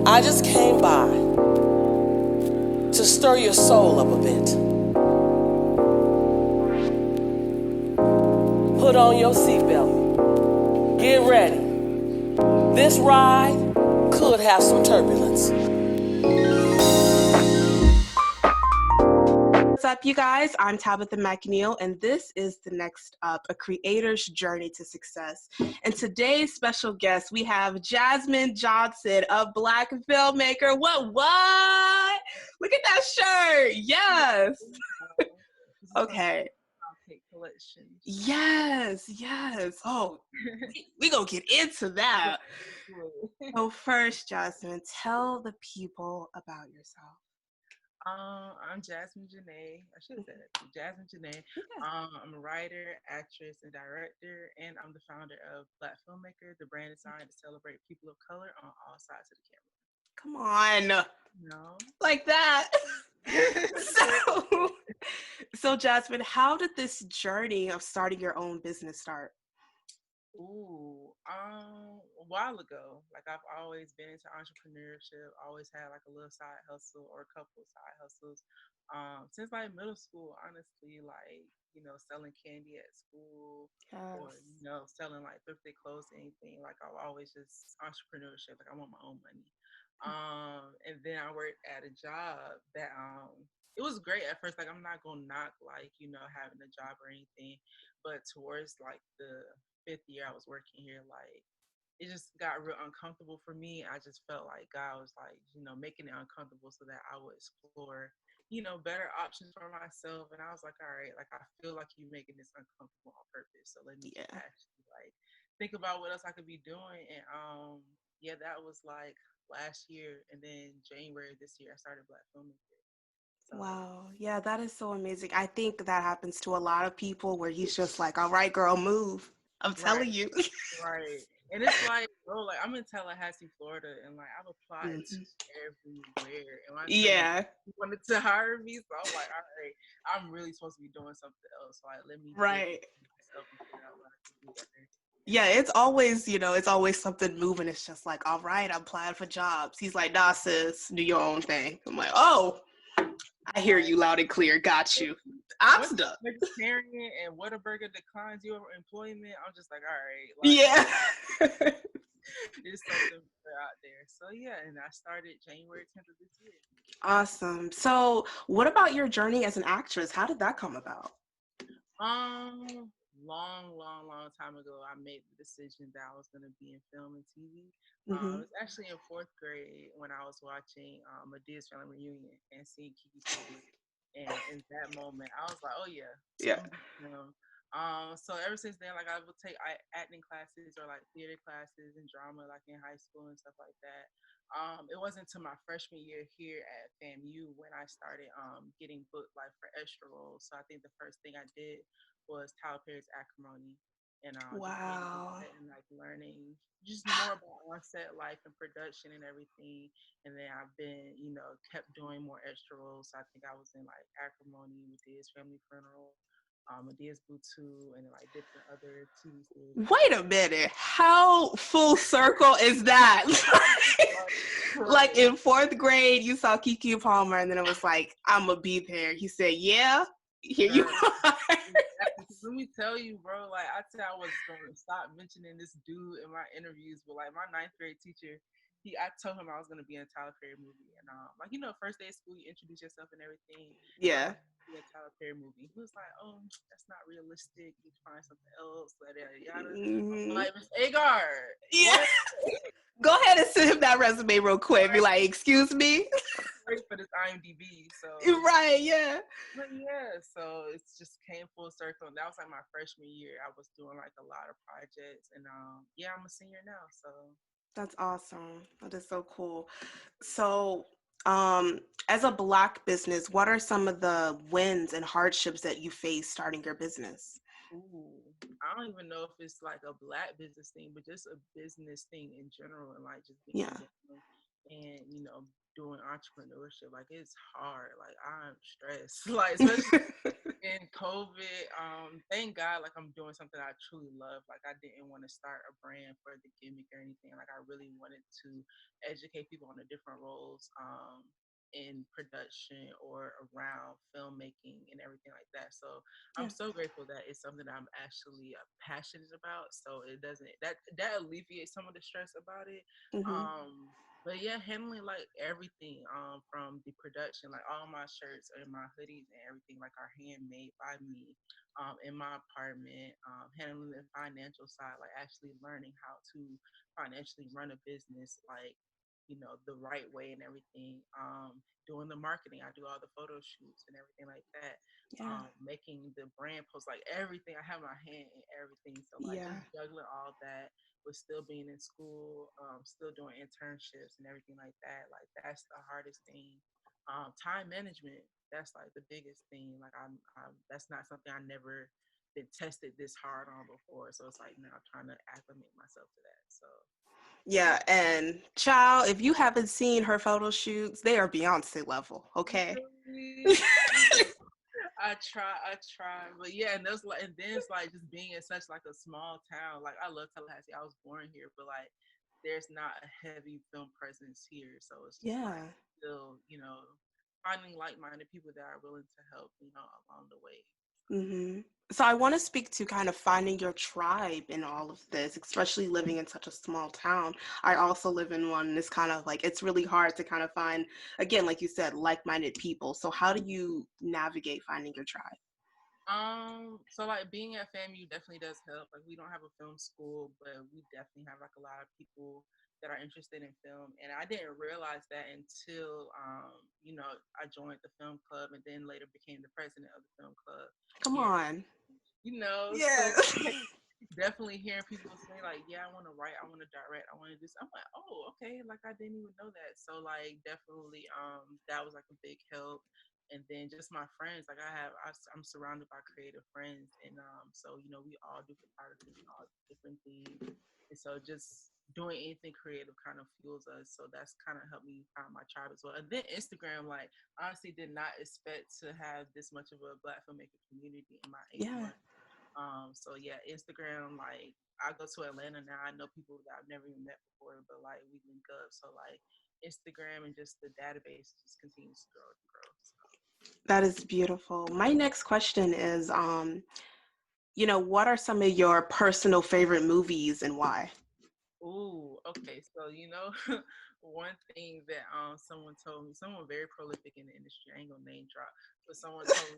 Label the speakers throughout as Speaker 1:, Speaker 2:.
Speaker 1: I just came by to stir your soul up a bit. Put on your seatbelt. Get ready. This ride could have some turbulence.
Speaker 2: What's up, you guys? I'm Tabitha McNeil, and this is The Next Up, a creator's journey to success. And today's special guest, we have Jazmin Johnson of Black Filmmaker. What? Look at that shirt. Yes. Okay.
Speaker 3: Collection.
Speaker 2: Yes. Oh, we gonna get into that. So first, Jasmine, tell the people about yourself.
Speaker 3: I'm Jazmin Janae. I should have said it. Jazmin Janae. I'm a writer, actress, and director, and I'm the founder of Black Filmmaker, the brand designed to celebrate people of color on all sides of the camera.
Speaker 2: Come on.
Speaker 3: No.
Speaker 2: Like that. So Jasmine, how did this journey of starting your own business start?
Speaker 3: A while ago. Like, I've always been into entrepreneurship, always had like a little side hustle or a couple of side hustles. Since like middle school, honestly, like, selling candy at school.
Speaker 2: Yes.
Speaker 3: Or, selling like thrifted clothes, anything. Like, I've always just entrepreneurship, like I want my own money. And then I worked at a job that it was great at first. Like, I'm not gonna knock like, having a job or anything, but towards like the 5th year I was working here, like, it just got real uncomfortable for me. I just felt like God was like, making it uncomfortable so that I would explore, better options for myself. And I was like, all right, like, I feel like you're making this uncomfortable on purpose. So let me just actually like think about what else I could be doing. And that was like last year. And then January this year I started Black Filmmaker. So.
Speaker 2: Wow. Yeah, that is so amazing. I think that happens to a lot of people where he's just like, all right, girl, move. I'm telling you.
Speaker 3: Right. And it's like, bro, like, I'm in Tallahassee, Florida, and like, I've applied to everywhere. And when I wanted to hire me, so I'm like, all right, I'm really supposed to be doing something else. Like, let me get myself and figure out what I can do better.
Speaker 2: Yeah, it's always something moving. It's just like, all right, I'm applying for jobs. He's like, nah, sis, do your own thing. I'm like, oh, I hear you loud and clear. Got you. I'm stuck.
Speaker 3: Vegetarian and Whataburger declines your employment. I'm just like, all right.
Speaker 2: Like,
Speaker 3: there's something out there. So yeah, and I started January 10th of this year.
Speaker 2: Awesome. So what about your journey as an actress? How did that come about?
Speaker 3: Long time ago, I made the decision that I was going to be in film and TV. It was actually in 4th grade when I was watching Medea's Family Reunion and seeing Kiki Palmer. And in that moment, I was like, oh yeah. So ever since then, like, I would take acting classes or like theater classes and drama, like in high school and stuff like that. It wasn't until my freshman year here at FAMU when I started getting booked like for extra roles. So I think the first thing I did was Tyler Perry's Acrimony, and
Speaker 2: wow,
Speaker 3: and like learning just more about on-set life and production and everything. And then I've been, kept doing more extra roles. So I think I was in like Acrimony, Medea's Family Funeral, Medea's Boo 2, and like different other TV series.
Speaker 2: Wait a minute, how full circle is that? Like in 4th grade, you saw Kiki Palmer, and then it was like, I'm gonna be there. He said, yeah, here you are.
Speaker 3: Let me tell you, bro, like, I said I was going to stop mentioning this dude in my interviews, but like my 9th grade teacher, I told him I was going to be in a Tyler Perry movie. And like, first day of school, you introduce yourself and everything.
Speaker 2: Yeah.
Speaker 3: Be a Tyler Perry movie. He was like, oh, that's not realistic. You find something else. Yada. Like, Miss Agar.
Speaker 2: Yeah. Go ahead and send him that resume real quick. Be like, excuse me.
Speaker 3: Wait for this IMDb. So
Speaker 2: right, yeah.
Speaker 3: But yeah, so it's just came full circle. That was like my freshman year. I was doing like a lot of projects, and I'm a senior now. So
Speaker 2: that's awesome. That is so cool. So, as a Black business, what are some of the wins and hardships that you face starting your business?
Speaker 3: I don't even know if it's like a Black business thing, but just a business thing in general, and like just being and doing entrepreneurship. Like, it's hard. Like, I'm stressed. Like, especially in COVID, thank God, like, I'm doing something I truly love. Like, I didn't want to start a brand for the gimmick or anything. Like, I really wanted to educate people on the different roles in production or around filmmaking and everything like that. So I'm so grateful that it's something that I'm actually passionate about. So it doesn't, that alleviates some of the stress about it.
Speaker 2: Mm-hmm.
Speaker 3: But yeah, handling like everything from the production, like all my shirts and my hoodies and everything, like, are handmade by me in my apartment. Handling the financial side, like actually learning how to financially run a business, like, the right way and everything. Doing the marketing, I do all the photo shoots and everything like that.
Speaker 2: Yeah.
Speaker 3: Making the brand posts, like everything. I have my hand in everything. So like
Speaker 2: Yeah.
Speaker 3: just juggling all that with still being in school, still doing internships and everything like that. Like, that's the hardest thing. Time management, that's like the biggest thing. Like, I'm that's not something I never been tested this hard on before. So it's like now I'm trying to acclimate myself to that. So
Speaker 2: Yeah, and child, if you haven't seen her photo shoots, they are Beyonce level, okay?
Speaker 3: I try, but yeah, and there's like, and then it's like just being in such like a small town. Like, I love Tallahassee. I was born here, but like, there's not a heavy film presence here, so it's just
Speaker 2: Yeah.
Speaker 3: like still, finding like-minded people that are willing to help, along the way.
Speaker 2: Mm-hmm. So I want to speak to kind of finding your tribe in all of this, especially living in such a small town. I also live in one, and it's kind of like, it's really hard to kind of find, again, like you said, like-minded people. So how do you navigate finding your tribe?
Speaker 3: So like being at FAMU definitely does help. Like, we don't have a film school, but we definitely have like a lot of people that are interested in film. And I didn't realize that until I joined the film club and then later became the president of the film club
Speaker 2: Come
Speaker 3: here.
Speaker 2: on.
Speaker 3: So
Speaker 2: Yeah.
Speaker 3: definitely hearing people say like, yeah, I want to write, I want to direct, I want to do something. I'm like, oh, okay. Like, I didn't even know that. So like, definitely, that was like a big help. And then just my friends, like, I'm surrounded by creative friends, and so we all do photography and all different things, and so just doing anything creative kind of fuels us. So that's kind of helped me find my tribe as well. And then Instagram, like, honestly, did not expect to have this much of a Black filmmaker community in my 8 months. So yeah, Instagram, like, I go to Atlanta now. I know people that I've never even met before, but like, we link up. So like, Instagram and just the database just continues to grow and grow. So.
Speaker 2: That is beautiful. My next question is, what are some of your personal favorite movies and why?
Speaker 3: Ooh, okay. So one thing that someone told me, someone very prolific in the industry, I ain't gonna name drop, but someone told me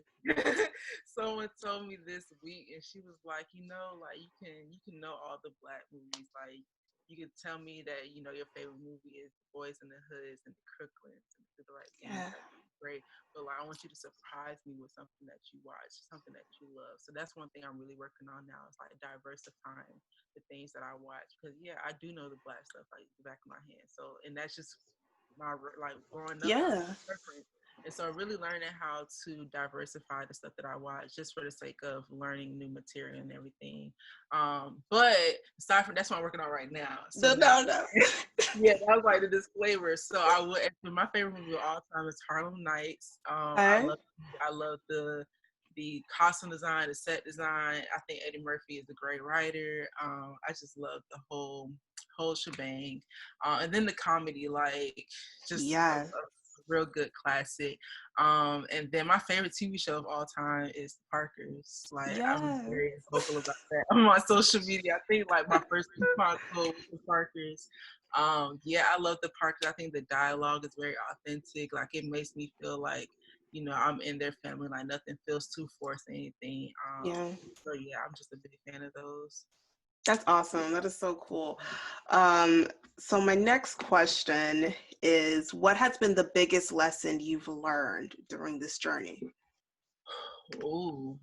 Speaker 3: someone told me this week, and she was like, like, you can know all the Black movies, like, you could tell me that your favorite movie is The Boys in the Hoods and The Crooklins and Do the Right Thing.
Speaker 2: Yeah.
Speaker 3: Like, great, but like, I want you to surprise me with something that you watch, something that you love. So that's one thing I'm really working on now, is like diversifying the things that I watch, because yeah, I do know the Black stuff like the back of my hand. So, and that's just my like growing up, that's
Speaker 2: Yeah.
Speaker 3: preference. And so really learning how to diversify the stuff that I watch, just for the sake of learning new material and everything. But aside from that's what I'm working on right now. So
Speaker 2: No,
Speaker 3: now,
Speaker 2: no, no.
Speaker 3: yeah, that was like the disclaimer. So I would, my favorite movie of all time is Harlem Nights.
Speaker 2: Okay.
Speaker 3: I love the costume design, the set design. I think Eddie Murphy is a great writer. I just love the whole shebang. And then the comedy, like, just
Speaker 2: Yeah.
Speaker 3: a real good classic. And then my favorite TV show of all time is The Parkers. Like, I'm
Speaker 2: Yeah.
Speaker 3: very vocal about that on my social media. I think like my first response was The Parkers. Yeah, I love The Parkers. I think the dialogue is very authentic. Like, it makes me feel like I'm in their family. Like, nothing feels too forced or anything.
Speaker 2: Yeah.
Speaker 3: So yeah, I'm just a big fan of those.
Speaker 2: That's awesome. That is so cool. So my next question is, what has been the biggest lesson you've learned during this journey?
Speaker 3: Ooh.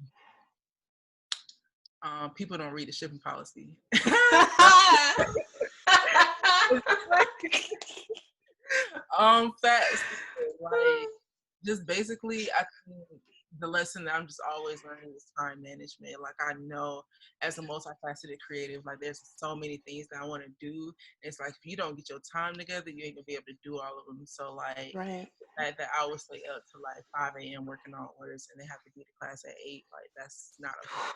Speaker 3: People don't read the shipping policy. Facts. Like, just basically, I think the lesson that I'm just always learning is time management. Like I know as a multifaceted creative, like there's so many things that I want to do. It's like if you don't get your time together, you ain't gonna be able to do all of them. So like
Speaker 2: Right.
Speaker 3: that I would stay up to like 5 a.m. working on orders and they have to be to class at 8. Like that's not okay.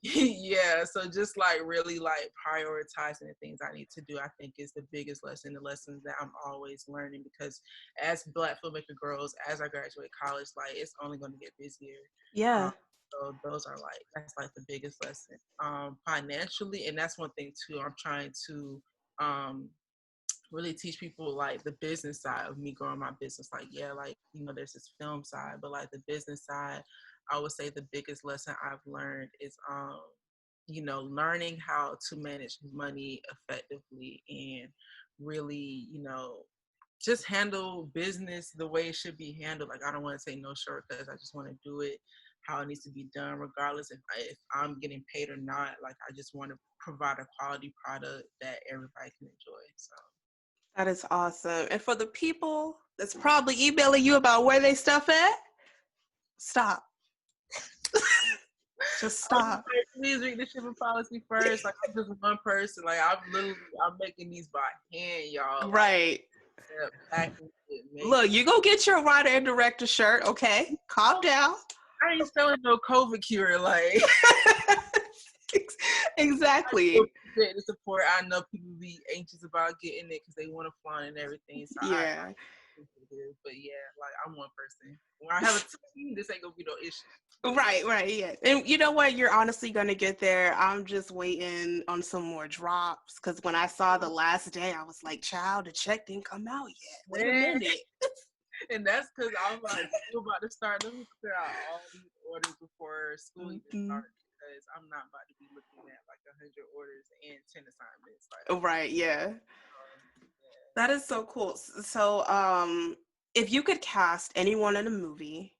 Speaker 3: Yeah, so just like really like prioritizing the things I need to do, I think is the biggest lesson, the lessons that I'm always learning, because as Black filmmaker grows, as I graduate college, like it's only going to get busier.
Speaker 2: Yeah.
Speaker 3: So those are like, that's like the biggest lesson. Financially, and that's one thing too, I'm trying to really teach people like the business side of me growing my business. Like, yeah, like, you know, there's this film side, but like the business side, I would say the biggest lesson I've learned is, you know, learning how to manage money effectively and really, you know, just handle business the way it should be handled. Like, I don't want to say no shortcuts. I just want to do it how it needs to be done, regardless if I'm getting paid or not. Like, I just want to provide a quality product that everybody can enjoy. So.
Speaker 2: That is awesome. And for the people that's probably emailing you about where they stuff at, stop. Just stop.
Speaker 3: Like, please read the shipping policy first. Like, I'm just one person. Like, I'm making these by hand, y'all.
Speaker 2: Right.
Speaker 3: Like,
Speaker 2: Look, you go get your writer and director shirt, okay? Calm down.
Speaker 3: I ain't selling no COVID cure, like.
Speaker 2: Exactly.
Speaker 3: The support. I know people be anxious about getting it because they want to flaunt and everything. So
Speaker 2: yeah.
Speaker 3: But yeah, like I'm one person. When I have a team, this ain't gonna be no issue.
Speaker 2: Right, yeah. And you know what? You're honestly gonna get there. I'm just waiting on some more drops, because when I saw the last day, I was like, child, the check didn't come out yet. Wait a minute.
Speaker 3: And that's because I'm like, we're about to start. Let me clear out all these orders before school even starts. Because I'm not about to be looking at like 100 orders and 10 assignments. Like,
Speaker 2: right, yeah. That is so cool. So, if you could cast anyone in a movie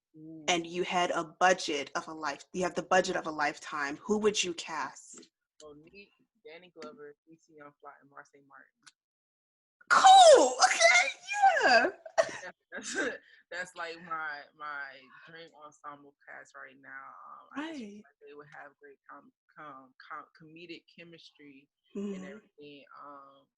Speaker 2: and you had a budget of you have the budget of a lifetime, who would you cast?
Speaker 3: Monique, Danny Glover, DC Young Fly, and Marseille Martin.
Speaker 2: Cool. Okay. Yeah.
Speaker 3: That's like my dream ensemble cast right now. I just feel like they would have great comedic chemistry and everything.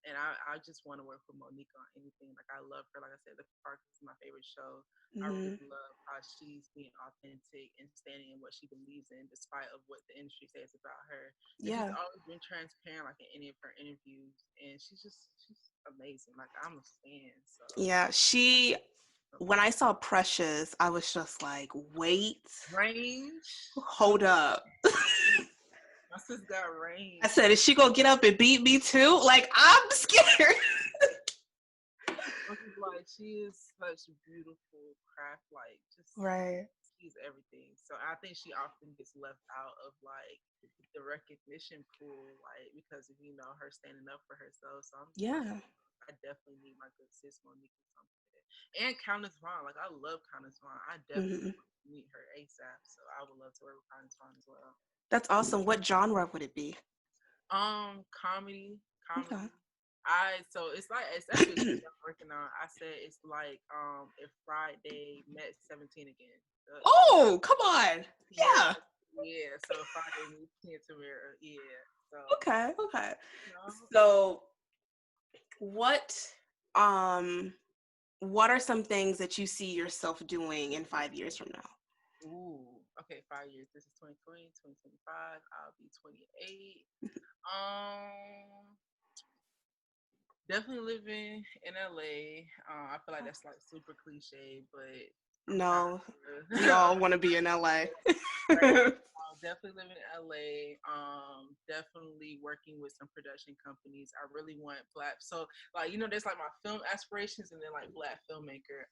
Speaker 3: And I just want to work with Monique on anything. Like, I love her. Like I said, The Park is my favorite show. I really love how she's being authentic and standing in what she believes in, despite of what the industry says about her. And she's always been transparent, like in any of her interviews, and she's amazing. Like, I'm a fan. So
Speaker 2: yeah, when I saw Precious, I was just like, wait,
Speaker 3: range,
Speaker 2: hold up.
Speaker 3: my sis got range.
Speaker 2: I said, is she gonna get up and beat me too? Like, I'm scared.
Speaker 3: Like, she is such beautiful craft, like, just
Speaker 2: right.
Speaker 3: She's everything. So I think she often gets left out of like the recognition pool, like, because of, you know, her standing up for herself. So I definitely need my good sis Monique or something. And Countess Vaughn, like, I love Countess Vaughn. I definitely meet her ASAP. So I would love to work with Countess Vaughn as well.
Speaker 2: That's awesome. What genre would it be?
Speaker 3: Comedy.
Speaker 2: Okay.
Speaker 3: So it's actually I'm working on. I said it's like if Friday met 17 again.
Speaker 2: Oh, come on. Yeah.
Speaker 3: Yeah. So Friday meets Canterbury. Yeah. So.
Speaker 2: Okay.
Speaker 3: You know?
Speaker 2: So what are some things that you see yourself doing in 5 years from now?
Speaker 3: Ooh. Okay, 5 years. This is 2020, 2025. I'll be 28. Definitely living in LA. I feel like that's like super cliche, but
Speaker 2: no, we all want to be in LA.
Speaker 3: Definitely living in LA. Definitely working with some production companies. I really want so like, you know, there's like my film aspirations and then like Black filmmaker.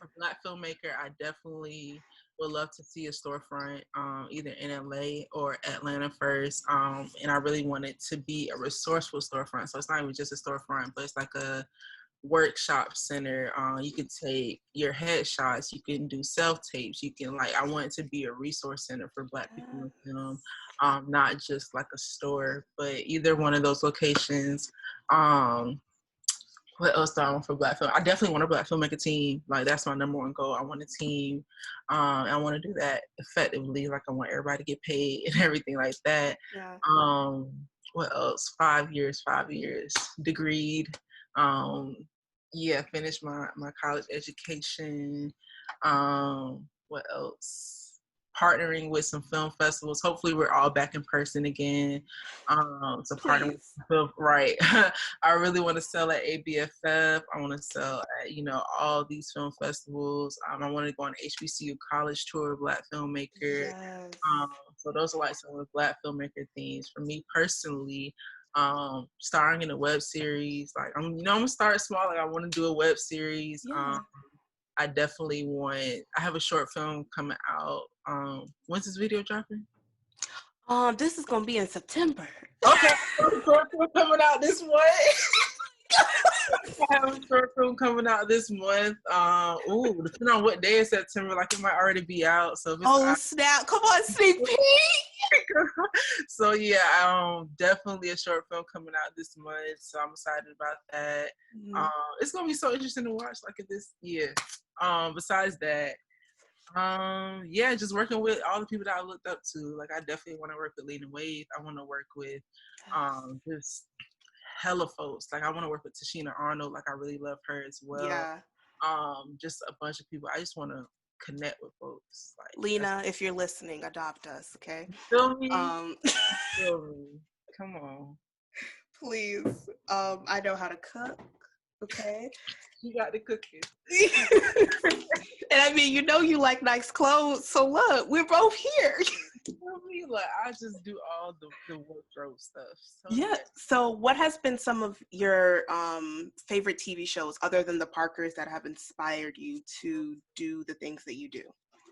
Speaker 3: For Black filmmaker, I definitely would love to see a storefront, either in LA or Atlanta first. And I really want it to be a resourceful storefront. So it's not even just a storefront, but it's like a workshop center. You can take your headshots, you can do self-tapes, you can, like, I want it to be a resource center for Black people in film, not just like a store, but either one of those locations. What else do I want for Black film? I definitely want a Black filmmaker team. Like, that's my number one goal. I want a team. I want to do that effectively. Like, I want everybody to get paid and everything like that.
Speaker 2: Yeah.
Speaker 3: What else? 5 years, degreed. Finish my college education. What else? Partnering with some film festivals. Hopefully we're all back in person again. So partner with, right. I really want to sell at ABFF. I want to sell at, all these film festivals. I want to go on HBCU college tour, Black Filmmaker.
Speaker 2: Yes.
Speaker 3: So those are like some of the Black filmmaker themes. For me personally, starring in a web series. Like, I'm gonna start small. Like, I want to do a web series.
Speaker 2: Yeah.
Speaker 3: I definitely I have a short film coming out. When's this video dropping?
Speaker 2: This is gonna be in September.
Speaker 3: Okay, short film coming out this month. I have a short film coming out this month. Depending on what day in September, like, it might already be out. So if it's
Speaker 2: snap! Come on, sneak peek.
Speaker 3: So yeah, definitely a short film coming out this month. So I'm excited about that. It's gonna be so interesting to watch. Like, this year. Besides that, just working with all the people that I looked up to. Like, I definitely want to work with Lena Waithe. I want to work with just hella folks. Like, I want to work with Tashina Arnold. Like, I really love her as well.
Speaker 2: Yeah.
Speaker 3: Just a bunch of people. I just want to connect with folks. Like,
Speaker 2: Lena, if you're listening, adopt us, okay?
Speaker 3: Feel me? Feel me. Come on.
Speaker 2: Please. I know how to cook. Okay.
Speaker 3: You got the cooking.
Speaker 2: And I mean, you like nice clothes, so look, we're both here.
Speaker 3: Like, I just do all the wardrobe stuff. So,
Speaker 2: yeah. So what has been some of your favorite TV shows other than the Parkers that have inspired you to do the things that you do?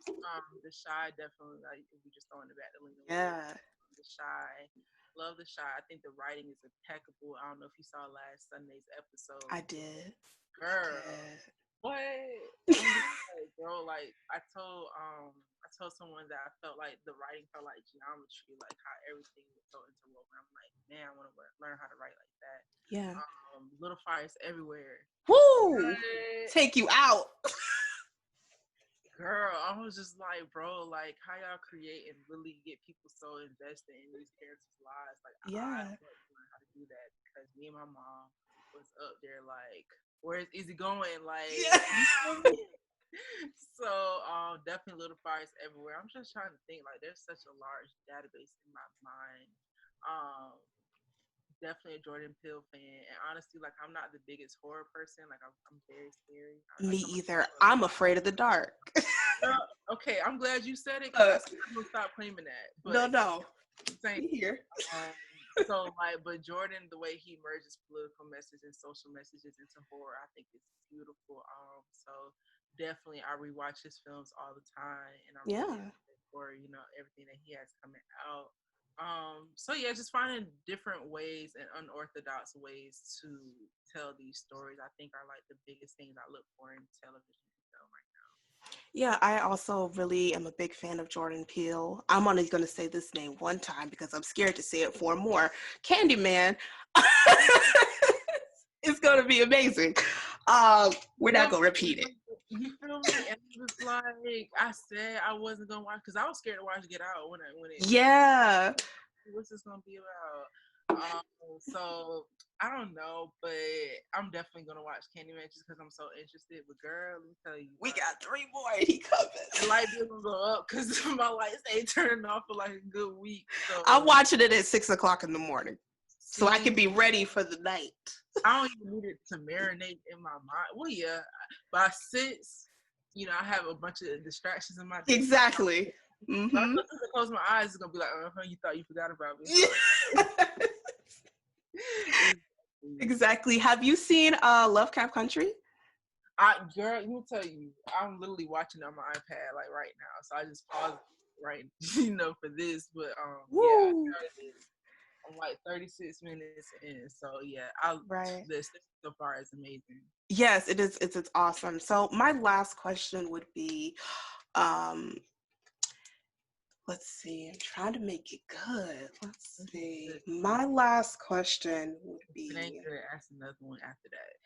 Speaker 3: The Shy, definitely. Like, if we just throwing it back to Lena.
Speaker 2: Yeah.
Speaker 3: The Shy. Love The Shy. I think the writing is impeccable. I don't know if you saw last Sunday's episode.
Speaker 2: I did.
Speaker 3: Girl. What? Like, bro, like, I told someone that I felt like the writing felt like geometry, like how everything was so interwoven. I'm like, man, I want to learn how to write like that.
Speaker 2: Yeah.
Speaker 3: Little Fires Everywhere.
Speaker 2: Woo! Take you out.
Speaker 3: Girl, I was just like, bro, like, how y'all create and really get people so invested in these characters' lives? Like, I love to learn how to do that because me and my mom was up there like, where's Easy going? Like, So definitely Little Fires Everywhere. I'm just trying to think, like, there's such a large database in my mind. Definitely a Jordan Peele fan, and honestly, like, I'm not the biggest horror person. Like, I'm very scary.
Speaker 2: Me either. I'm afraid of the dark.
Speaker 3: Okay, I'm glad you said it. I'm gonna stop claiming that. But
Speaker 2: no.
Speaker 3: Same
Speaker 2: here.
Speaker 3: So, like, but Jordan, the way he merges political messages and social messages into horror, I think is beautiful. So definitely, I rewatch his films all the time, and I'm really excited for everything that he has coming out. So yeah, just finding different ways and unorthodox ways to tell these stories, I think, are like the biggest things I look for in television and film right now.
Speaker 2: Yeah, I also really am a big fan of Jordan Peele. I'm only going to say this name one time because I'm scared to say it four more. Candyman. It's going to be amazing. We're not going to repeat it.
Speaker 3: You feel me? And it was like, I said I wasn't going to watch because I was scared to watch Get Out when it.
Speaker 2: Yeah.
Speaker 3: What's this going to be about? So I don't know, but I'm definitely gonna watch Candyman just because I'm so interested. But girl, let me tell you,
Speaker 2: we got 3 more and he coming.
Speaker 3: The light bill gonna go up because my lights ain't turning off for like a good week. So
Speaker 2: I'm watching it at 6:00 in the morning, so I can be ready for the night.
Speaker 3: I don't even need it to marinate in my mind. Well, yeah, by 6, I have a bunch of distractions in my day.
Speaker 2: Exactly.
Speaker 3: Mm-hmm. I'm gonna close my eyes. It's gonna be like, you thought you forgot about me.
Speaker 2: Exactly. Have you seen Lovecraft Country?
Speaker 3: Girl, let me tell you, I'm literally watching it on my iPad like right now. So I just paused right, for this. But yeah, I'm like 36 minutes in. So yeah, this so far is amazing.
Speaker 2: Yes, it is. It's awesome. So my last question would be, let's see. I'm trying to make it good. Let's see. My last question would be.
Speaker 3: Thank you. Ask another one after that.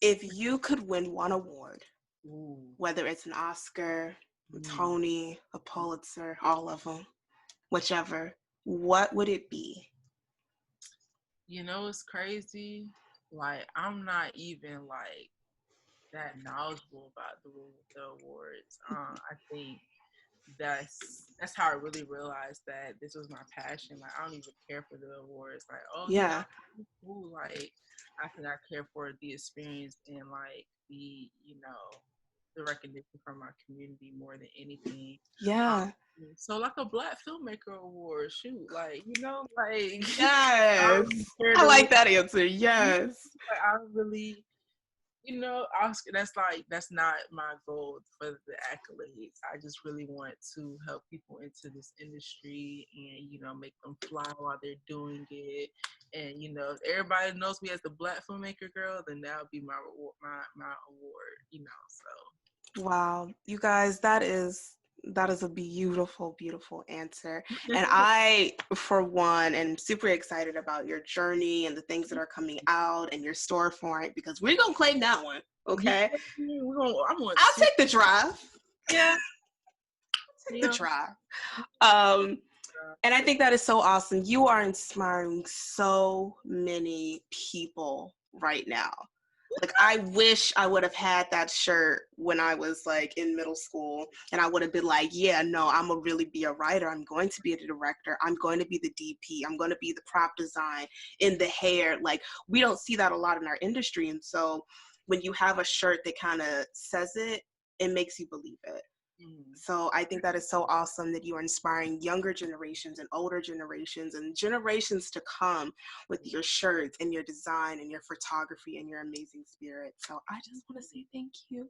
Speaker 2: if you could win one award,
Speaker 3: Ooh.
Speaker 2: whether it's an Oscar, a Tony, a Pulitzer, all of them, whichever, what would it be?
Speaker 3: You know, it's crazy. Like, I'm not even like that knowledgeable about the awards. I think that's how I really realized that this was my passion. Like, I don't even care for the awards. Like, oh yeah, cool. Like, I think I care for the experience and like the, you know, the recognition from my community more than anything.
Speaker 2: Yeah.
Speaker 3: So like a Black Filmmaker Award, shoot, like, you know, like
Speaker 2: Yes. I like that answer. Yes.
Speaker 3: Like, I really, you know, Oscar, that's not my goal for the accolades. I just really want to help people into this industry and, you know, make them fly while they're doing it. And, you know, if everybody knows me as the Black Filmmaker girl, then that would be my reward, my award, you know, so.
Speaker 2: Wow. You guys, that is a beautiful, beautiful answer. And I, for one, am super excited about your journey and the things that are coming out and your storefront, because we're going to claim that one. Okay.
Speaker 3: Yeah,
Speaker 2: I'll take the drive.
Speaker 3: Yeah.
Speaker 2: The drive. And I think that is so awesome. You are inspiring so many people right now. Like, I wish I would have had that shirt when I was like in middle school, and I would have been like, yeah, no, I'm gonna really be a writer. I'm going to be a director. I'm going to be the DP. I'm going to be the prop design in the hair. Like, we don't see that a lot in our industry. And so when you have a shirt that kind of says it, it makes you believe it. So I think that is so awesome that you are inspiring younger generations and older generations and generations to come with your shirts and your design and your photography and your amazing spirit. So I just want to say thank you.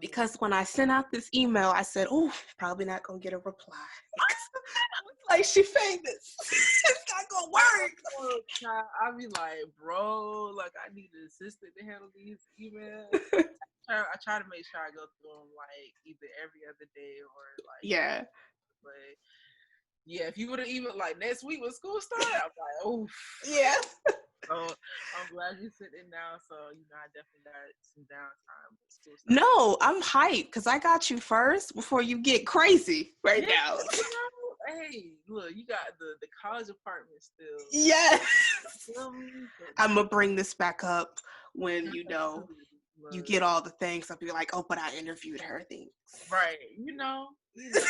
Speaker 2: Because when I sent out this email, I said, oh, probably not going to get a reply. I was like, she famous. It's not going to work.
Speaker 3: I'll be like, bro, like, I need an assistant to handle these emails. I try to make sure I go through them like either every other day or like.
Speaker 2: Yeah.
Speaker 3: But yeah, if you would have even like next week when school started, I'm like, oh.
Speaker 2: Yeah.
Speaker 3: So I'm glad you're sitting down. So, you know, I definitely got some downtime.
Speaker 2: No, I'm hyped because I got you first before you get crazy now.
Speaker 3: You know, hey, look, you got the college apartment still.
Speaker 2: Yes. I'm going to bring this back up when, you know, you get all the things. I'll be like, oh, but I interviewed her things.
Speaker 3: Right. You know.
Speaker 2: Just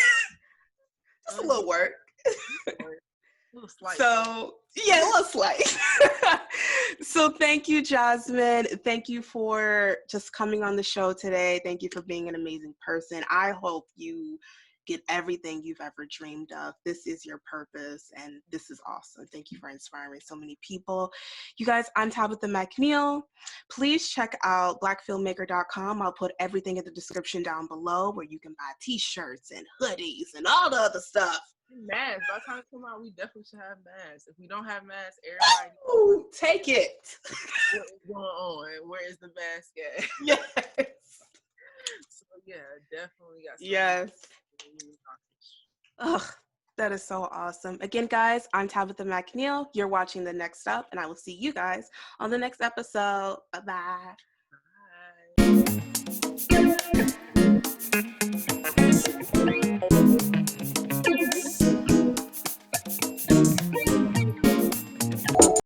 Speaker 2: a little work.
Speaker 3: Slight.
Speaker 2: So, yeah, a little slight. So thank you, Jasmine. Thank you for just coming on the show today. Thank you for being an amazing person. I hope you get everything you've ever dreamed of. This is your purpose, and this is awesome. Thank you for inspiring so many people. You guys, I'm Tabitha McNeil. Please check out blackfilmmaker.com. I'll put everything in the description down below where you can buy t-shirts and hoodies and all the other stuff.
Speaker 3: Masks. By the time it come out, we definitely should have masks. If we don't have masks, everybody
Speaker 2: take it.
Speaker 3: What is going on? Where is the mask at?
Speaker 2: Yes.
Speaker 3: So yeah, definitely got some.
Speaker 2: Yes. Ugh, that is so awesome. Again, guys, I'm Tabitha McNeil. You're watching The Next Up, and I will see you guys on the next episode. Bye-bye.